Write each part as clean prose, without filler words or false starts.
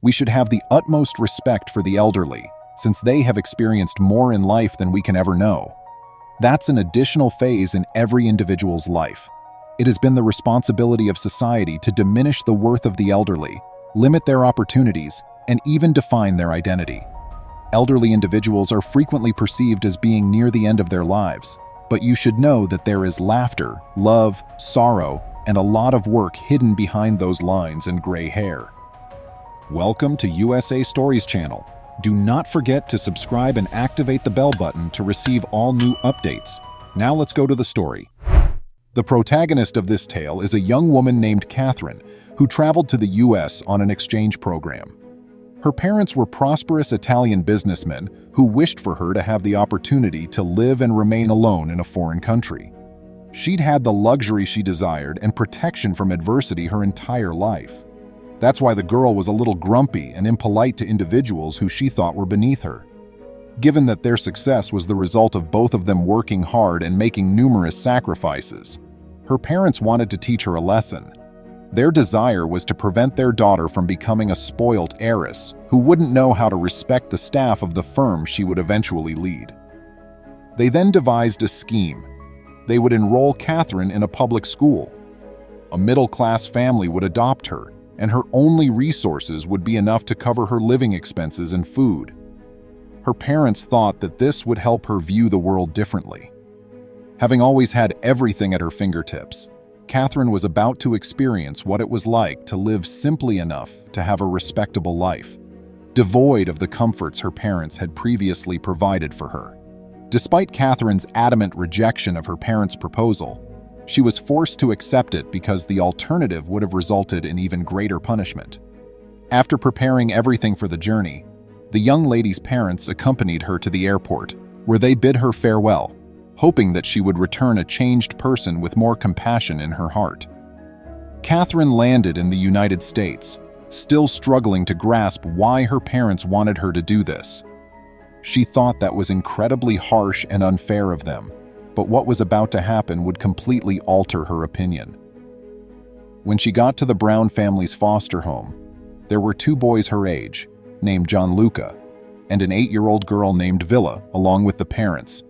We should have the utmost respect for the elderly, since they have experienced more in life than we can ever know. That's an additional phase in every individual's life. It has been the responsibility of society to diminish the worth of the elderly, limit their opportunities, and even define their identity. Elderly individuals are frequently perceived as being near the end of their lives, but you should know that there is laughter, love, sorrow, and a lot of work hidden behind those lines and gray hair. Welcome to USA Stories channel. Do not forget to subscribe and activate the bell button to receive all new updates. Now let's go to the story. The protagonist of this tale is a young woman named Catherine, who traveled to the US on an exchange program. Her parents were prosperous Italian businessmen who wished for her to have the opportunity to live and remain alone in a foreign country. She'd had the luxury she desired and protection from adversity her entire life. That's why the girl was a little grumpy and impolite to individuals who she thought were beneath her. Given that their success was the result of both of them working hard and making numerous sacrifices, her parents wanted to teach her a lesson. Their desire was to prevent their daughter from becoming a spoilt heiress who wouldn't know how to respect the staff of the firm she would eventually lead. They then devised a scheme. They would enroll Catherine in a public school. A middle-class family would adopt her, and her only resources would be enough to cover her living expenses and food. Her parents thought that this would help her view the world differently. Having always had everything at her fingertips, Catherine was about to experience what it was like to live simply enough to have a respectable life, devoid of the comforts her parents had previously provided for her. Despite Catherine's adamant rejection of her parents' proposal, she was forced to accept it because the alternative would have resulted in even greater punishment. After preparing everything for the journey, the young lady's parents accompanied her to the airport, where they bid her farewell, hoping that she would return a changed person with more compassion in her heart. Catherine landed in the United States, still struggling to grasp why her parents wanted her to do this. She thought that was incredibly harsh and unfair of them, but what was about to happen would completely alter her opinion. When she got to the Brown family's foster home, there were two boys her age, named Gianluca, and an 8-year-old girl named Villa, along with the parents.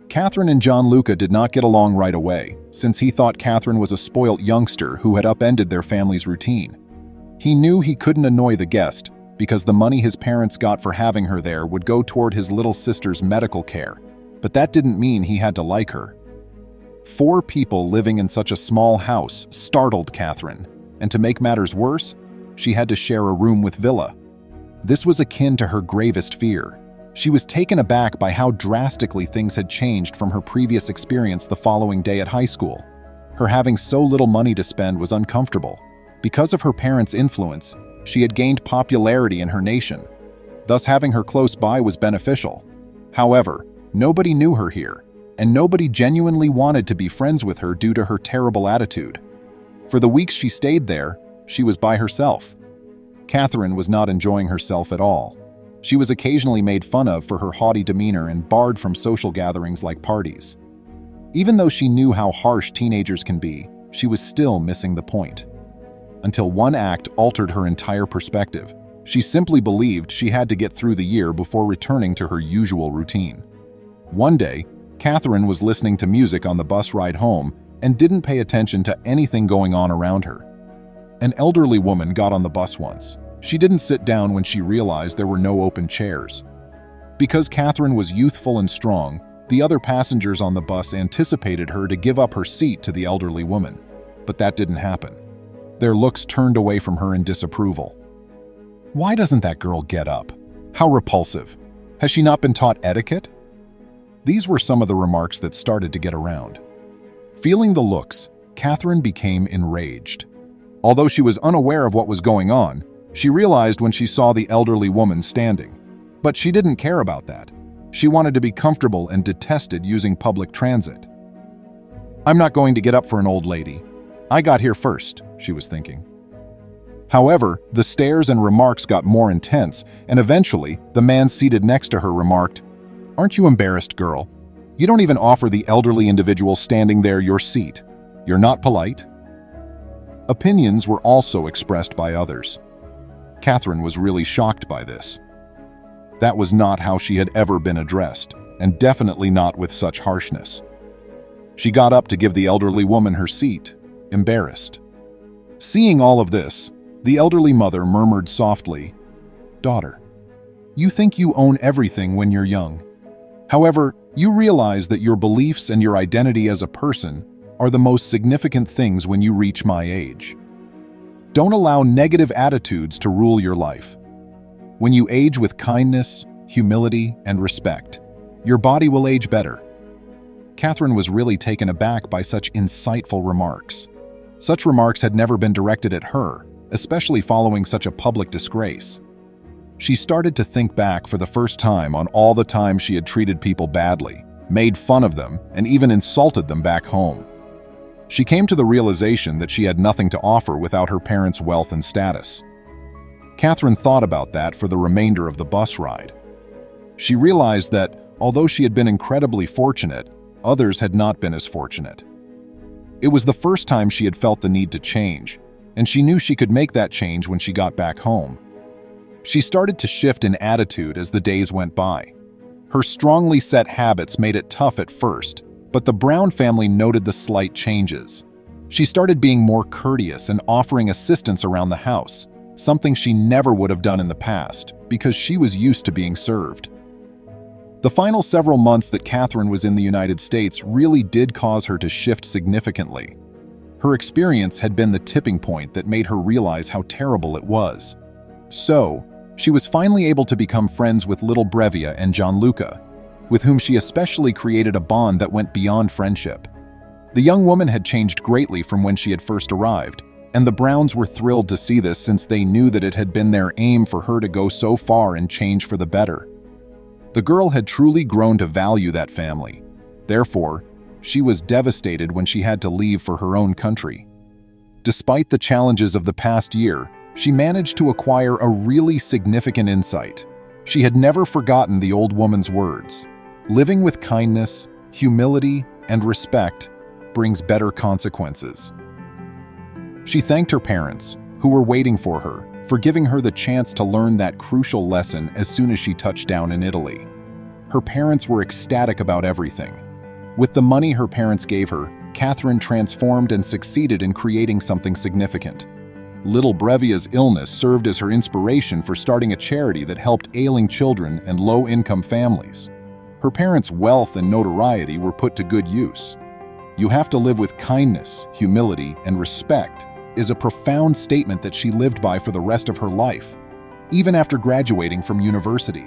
Catherine and Gianluca did not get along right away, since he thought Catherine was a spoilt youngster who had upended their family's routine. He knew he couldn't annoy the guest, because the money his parents got for having her there would go toward his little sister's medical care, but that didn't mean he had to like her. 4 people living in such a small house startled Catherine, and to make matters worse, she had to share a room with Villa. This was akin to her gravest fear. She was taken aback by how drastically things had changed from her previous experience the following day at high school. Her having so little money to spend was uncomfortable. Because of her parents' influence, she had gained popularity in her nation. Thus, having her close by was beneficial. However, nobody knew her here, and nobody genuinely wanted to be friends with her due to her terrible attitude. For the weeks she stayed there, she was by herself. Catherine was not enjoying herself at all. She was occasionally made fun of for her haughty demeanor and barred from social gatherings like parties. Even though she knew how harsh teenagers can be, she was still missing the point. Until one act altered her entire perspective. She simply believed she had to get through the year before returning to her usual routine. One day, Catherine was listening to music on the bus ride home and didn't pay attention to anything going on around her. An elderly woman got on the bus once. She didn't sit down when she realized there were no open chairs. Because Catherine was youthful and strong, the other passengers on the bus anticipated her to give up her seat to the elderly woman. But that didn't happen. Their looks turned away from her in disapproval. Why doesn't that girl get up? How repulsive. Has she not been taught etiquette? These were some of the remarks that started to get around. Feeling the looks, Catherine became enraged. Although she was unaware of what was going on, she realized when she saw the elderly woman standing. But she didn't care about that. She wanted to be comfortable and detested using public transit. "I'm not going to get up for an old lady. I got here first," she was thinking. However, the stares and remarks got more intense, and eventually, the man seated next to her remarked, "Aren't you embarrassed, girl? You don't even offer the elderly individual standing there your seat. You're not polite." Opinions were also expressed by others. Catherine was really shocked by this. That was not how she had ever been addressed, and definitely not with such harshness. She got up to give the elderly woman her seat, embarrassed. Seeing all of this, the elderly mother murmured softly, "Daughter, you think you own everything when you're young. However, you realize that your beliefs and your identity as a person are the most significant things when you reach my age. Don't allow negative attitudes to rule your life. When you age with kindness, humility, and respect, your body will age better." Catherine was really taken aback by such insightful remarks. Such remarks had never been directed at her, especially following such a public disgrace. She started to think back for the first time on all the times she had treated people badly, made fun of them, and even insulted them back home. She came to the realization that she had nothing to offer without her parents' wealth and status. Catherine thought about that for the remainder of the bus ride. She realized that, although she had been incredibly fortunate, others had not been as fortunate. It was the first time she had felt the need to change, and she knew she could make that change when she got back home. She started to shift in attitude as the days went by. Her strongly set habits made it tough at first, but the Brown family noted the slight changes. She started being more courteous and offering assistance around the house, something she never would have done in the past because she was used to being served. The final several months that Catherine was in the United States really did cause her to shift significantly. Her experience had been the tipping point that made her realize how terrible it was. So, she was finally able to become friends with little Brevia and Gianluca, with whom she especially created a bond that went beyond friendship. The young woman had changed greatly from when she had first arrived, and the Browns were thrilled to see this since they knew that it had been their aim for her to go so far and change for the better. The girl had truly grown to value that family. Therefore, she was devastated when she had to leave for her own country. Despite the challenges of the past year, she managed to acquire a really significant insight. She had never forgotten the old woman's words. Living with kindness, humility, and respect brings better consequences. She thanked her parents, who were waiting for her, for giving her the chance to learn that crucial lesson as soon as she touched down in Italy. Her parents were ecstatic about everything. With the money her parents gave her, Catherine transformed and succeeded in creating something significant. Little Brevia's illness served as her inspiration for starting a charity that helped ailing children and low-income families. Her parents' wealth and notoriety were put to good use. "You have to live with kindness, humility, and respect" is a profound statement that she lived by for the rest of her life, even after graduating from university.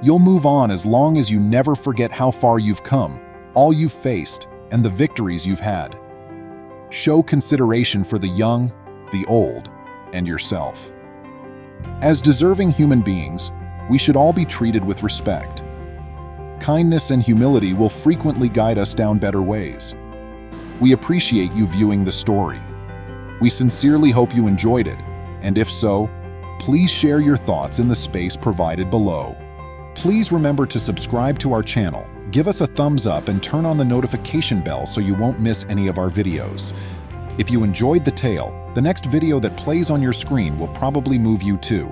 You'll move on as long as you never forget how far you've come, all you've faced, and the victories you've had. Show consideration for the young, the old, and yourself. As deserving human beings, we should all be treated with respect. Kindness and humility will frequently guide us down better ways. We appreciate you viewing the story. We sincerely hope you enjoyed it, and if so, please share your thoughts in the space provided below. Please remember to subscribe to our channel, give us a thumbs up, and turn on the notification bell so you won't miss any of our videos. If you enjoyed the tale, the next video that plays on your screen will probably move you too.